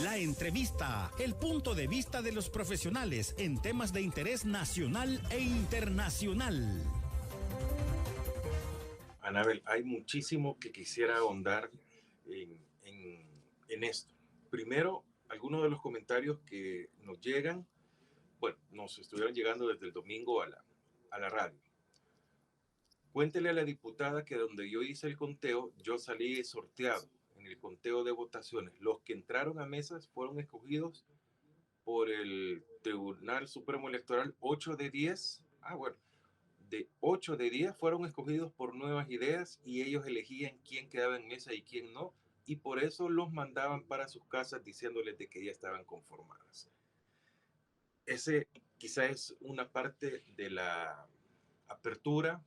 La entrevista, el punto de vista de los profesionales en temas de interés nacional e internacional. Anabel, hay muchísimo que quisiera ahondar en esto. Primero, algunos de los comentarios que nos llegan, bueno, nos estuvieron llegando desde el domingo a la radio. Cuéntele a la diputada que donde yo hice el conteo, yo salí sorteado en el conteo de votaciones. Los que entraron a mesas fueron escogidos por el Tribunal Supremo Electoral, 8 de 10. Bueno, de 8 de 10 fueron escogidos por Nuevas Ideas y ellos elegían quién quedaba en mesa y quién no, y por eso los mandaban para sus casas diciéndoles de que ya estaban conformadas. Ese quizá es una parte de la apertura.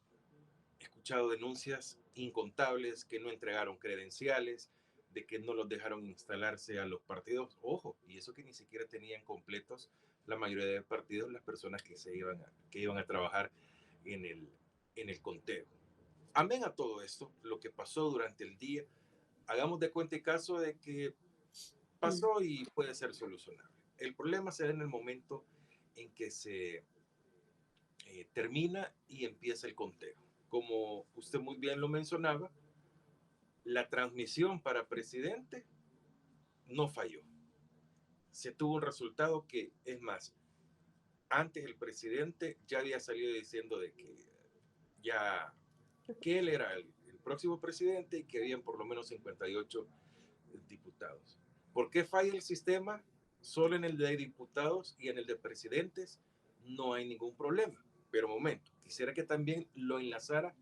He escuchado denuncias incontables que no entregaron credenciales, de que no los dejaron instalarse a los partidos. Ojo, y eso que ni siquiera tenían completos la mayoría de partidos, las personas que iban a trabajar en el conteo. Amén a todo esto, lo que pasó durante el día, hagamos de cuenta y caso de que pasó y puede ser solucionable. El problema se da en el momento en que se termina y empieza el conteo. Como usted muy bien lo mencionaba, la transmisión para presidente no falló. Se tuvo un resultado que, es más, antes el presidente ya había salido diciendo de que él era el próximo presidente y que habían por lo menos 58 diputados. ¿Por qué falla el sistema? Solo en el de diputados y en el de presidentes no hay ningún problema. Pero momento, quisiera que también lo enlazara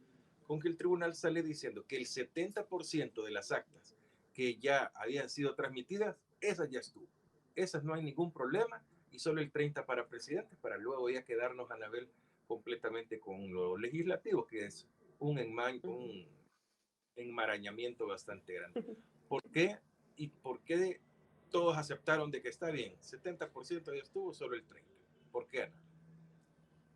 con que el tribunal sale diciendo que el 70% de las actas que ya habían sido transmitidas, esas ya estuvo. Esas no hay ningún problema y solo el 30% para presidentes, para luego ya quedarnos, Anabel, completamente con lo legislativo, que es un enmarañamiento bastante grande. ¿Por qué? ¿Y por qué todos aceptaron de que está bien? 70% ya estuvo, solo el 30%. ¿Por qué, Ana?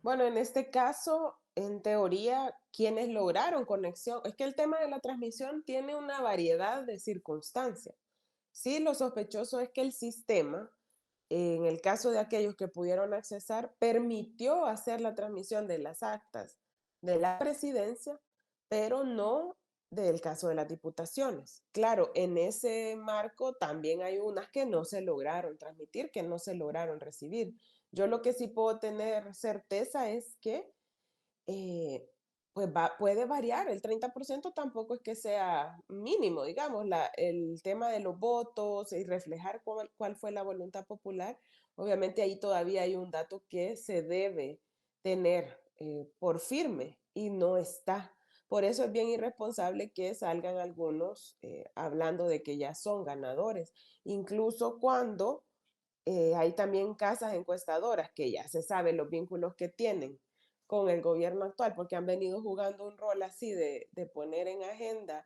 Bueno, en este caso, en teoría, quienes lograron conexión, es que el tema de la transmisión tiene una variedad de circunstancias. Sí, lo sospechoso es que el sistema, en el caso de aquellos que pudieron accesar, permitió hacer la transmisión de las actas de la presidencia, pero no del caso de las diputaciones. Claro, en ese marco también hay unas que no se lograron transmitir, que no se lograron recibir. Yo lo que sí puedo tener certeza es que pues puede variar, el 30% tampoco es que sea mínimo, digamos, el tema de los votos y reflejar cuál fue la voluntad popular, obviamente ahí todavía hay un dato que se debe tener por firme y no está. Por eso es bien irresponsable que salgan algunos hablando de que ya son ganadores, incluso cuando hay también casas encuestadoras que ya se sabe los vínculos que tienen con el gobierno actual, porque han venido jugando un rol así de poner en agenda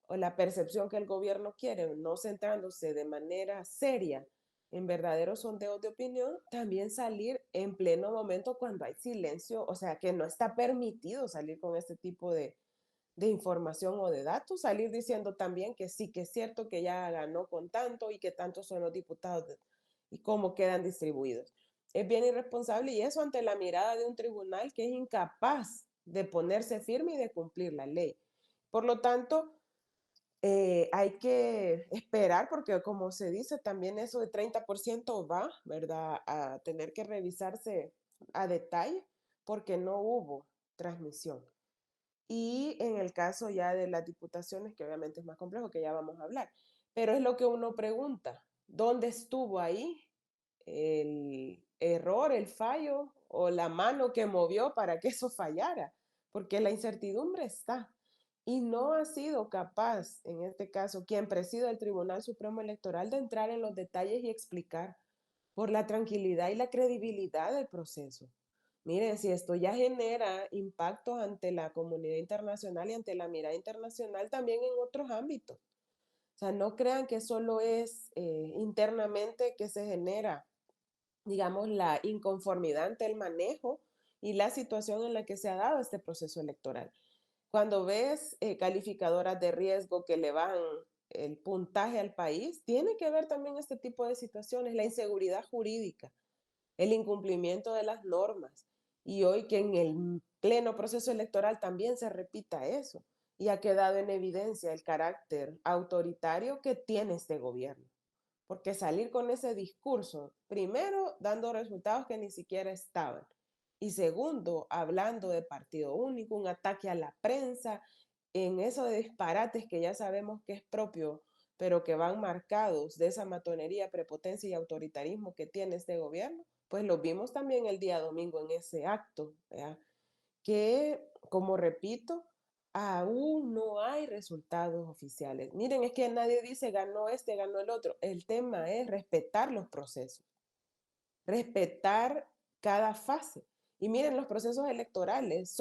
o la percepción que el gobierno quiere, no centrándose de manera seria en verdaderos sondeos de opinión, también salir en pleno momento cuando hay silencio, o sea, que no está permitido salir con este tipo de información o de datos, salir diciendo también que sí, que es cierto que ya ganó con tanto y que tantos son los diputados y cómo quedan distribuidos. Es bien irresponsable y eso ante la mirada de un tribunal que es incapaz de ponerse firme y de cumplir la ley. Por lo tanto, hay que esperar porque como se dice, también eso de 30% va, ¿verdad?, a tener que revisarse a detalle porque no hubo transmisión. Y en el caso ya de las diputaciones, que obviamente es más complejo, que ya vamos a hablar, pero es lo que uno pregunta, ¿dónde estuvo ahí el error, el fallo o la mano que movió para que eso fallara? Porque la incertidumbre está y no ha sido capaz, en este caso, quien preside el Tribunal Supremo Electoral, de entrar en los detalles y explicar por la tranquilidad y la credibilidad del proceso. Miren, si esto ya genera impactos ante la comunidad internacional y ante la mirada internacional también en otros ámbitos. O sea, no crean que solo es internamente que se genera, digamos, la inconformidad ante el manejo y la situación en la que se ha dado este proceso electoral. Cuando ves calificadoras de riesgo que le van el puntaje al país, tiene que ver también este tipo de situaciones, la inseguridad jurídica, el incumplimiento de las normas. Y hoy que en el pleno proceso electoral también se repita eso. Y ha quedado en evidencia el carácter autoritario que tiene este gobierno. Porque salir con ese discurso, primero dando resultados que ni siquiera estaban, y segundo, hablando de partido único, un ataque a la prensa, en eso de disparates que ya sabemos que es propio, pero que van marcados de esa matonería, prepotencia y autoritarismo que tiene este gobierno, pues lo vimos también el día domingo en ese acto, ¿verdad? Que, como repito, aún no hay resultados oficiales. Miren, es que nadie dice ganó este, ganó el otro. El tema es respetar los procesos, respetar cada fase. Y miren, los procesos electorales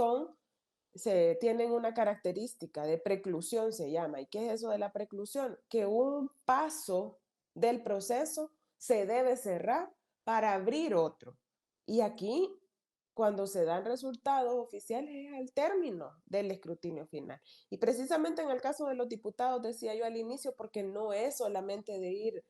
tienen una característica de preclusión, se llama. ¿Y qué es eso de la preclusión? Que un paso del proceso se debe cerrar para abrir otro. Y aquí, cuando se dan resultados oficiales, es al término del escrutinio final. Y precisamente en el caso de los diputados, decía yo al inicio, porque no es solamente de ir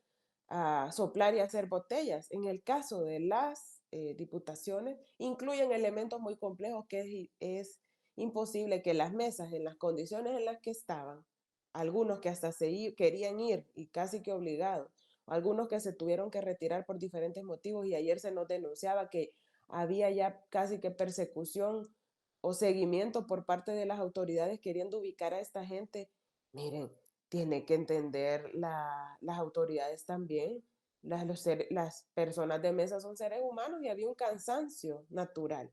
a soplar y hacer botellas. En el caso de las diputaciones, incluyen elementos muy complejos que es imposible que las mesas, en las condiciones en las que estaban, algunos que hasta querían ir y casi que obligados, algunos que se tuvieron que retirar por diferentes motivos y ayer se nos denunciaba que había ya casi que persecución o seguimiento por parte de las autoridades queriendo ubicar a esta gente. Miren, tiene que entender las autoridades también. Las personas de mesa son seres humanos y había un cansancio natural.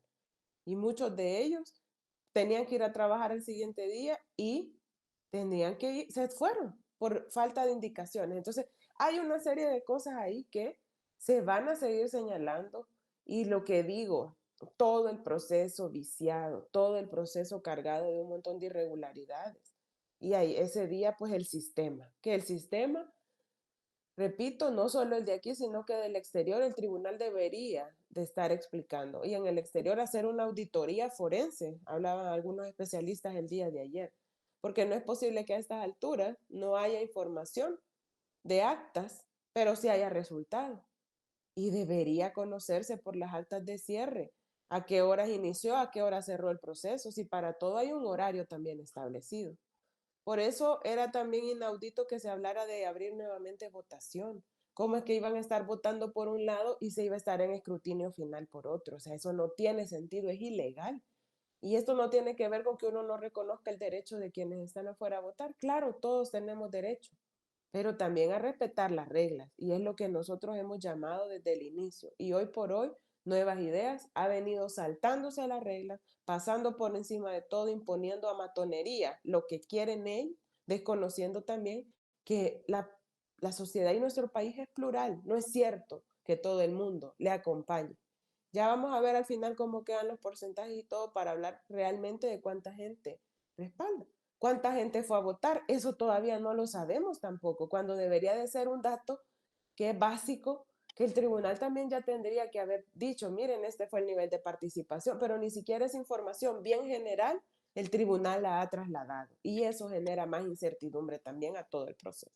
Y muchos de ellos tenían que ir a trabajar el siguiente día y tenían que ir, se fueron por falta de indicaciones. Entonces, hay una serie de cosas ahí que se van a seguir señalando y lo que digo, todo el proceso viciado, todo el proceso cargado de un montón de irregularidades. Y ahí ese día, pues que el sistema, repito, no solo el de aquí, sino que del exterior, el tribunal debería de estar explicando. Y en el exterior hacer una auditoría forense, hablaban algunos especialistas el día de ayer, porque no es posible que a estas alturas no haya información de actas, pero sí haya resultados. Y debería conocerse por las actas de cierre, a qué horas inició, a qué hora cerró el proceso, si para todo hay un horario también establecido. Por eso era también inaudito que se hablara de abrir nuevamente votación. ¿Cómo es que iban a estar votando por un lado y se iba a estar en escrutinio final por otro? O sea, eso no tiene sentido, es ilegal. Y esto no tiene que ver con que uno no reconozca el derecho de quienes están afuera a votar. Claro, todos tenemos derecho, pero también a respetar las reglas. Y es lo que nosotros hemos llamado desde el inicio. Y hoy por hoy, Nuevas Ideas ha venido saltándose a las reglas, pasando por encima de todo, imponiendo a matonería lo que quieren ellos, desconociendo también que la sociedad y nuestro país es plural. No es cierto que todo el mundo le acompañe. Ya vamos a ver al final cómo quedan los porcentajes y todo para hablar realmente de cuánta gente respalda. ¿Cuánta gente fue a votar? Eso todavía no lo sabemos tampoco, cuando debería de ser un dato que es básico, que el tribunal también ya tendría que haber dicho, miren, este fue el nivel de participación, pero ni siquiera esa información bien general el tribunal la ha trasladado y eso genera más incertidumbre también a todo el proceso.